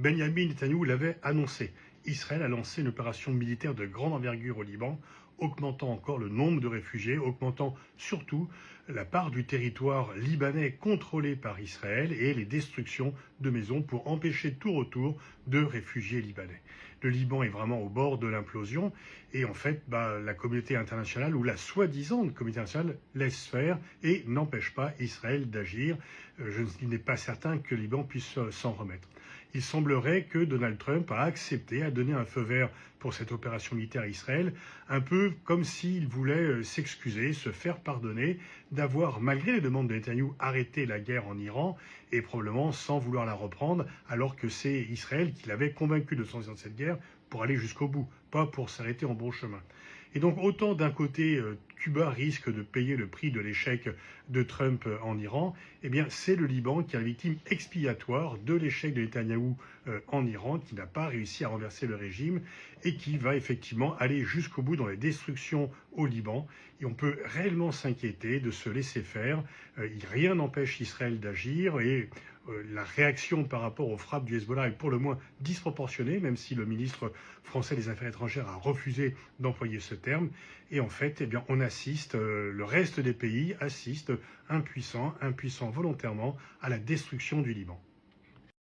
Benyamin Netanyahou l'avait annoncé. Israël a lancé une opération militaire de grande envergure au Liban, augmentant encore le nombre de réfugiés, augmentant surtout la part du territoire libanais contrôlé par Israël et les destructions de maisons pour empêcher tout retour de réfugiés libanais. Le Liban est vraiment au bord de l'implosion et en fait, la communauté internationale ou la soi-disant communauté internationale laisse faire et n'empêche pas Israël d'agir. Il n'est pas certain que le Liban puisse s'en remettre. Il semblerait que Donald Trump a accepté, a donné un feu vert pour cette opération militaire à Israël, un peu comme s'il voulait s'excuser, se faire pardonner d'avoir, malgré les demandes de Netanyahou, arrêté la guerre en Iran et probablement sans vouloir la reprendre, alors que c'est Israël qui l'avait convaincu de sortir de cette guerre pour aller jusqu'au bout, pas pour s'arrêter en bon chemin. Et donc autant d'un côté, Cuba risque de payer le prix de l'échec de Trump en Iran, eh bien c'est le Liban qui est la victime expiatoire de l'échec de Netanyahou en Iran, qui n'a pas réussi à renverser le régime et qui va effectivement aller jusqu'au bout dans les destructions au Liban. Et on peut réellement s'inquiéter de se laisser faire. Rien n'empêche Israël d'agir et la réaction par rapport aux frappes du Hezbollah est pour le moins disproportionnée, même si le ministre français des Affaires étrangères a refusé d'employer ce terme. Et en fait, on assiste, le reste des pays assiste impuissant volontairement à la destruction du Liban.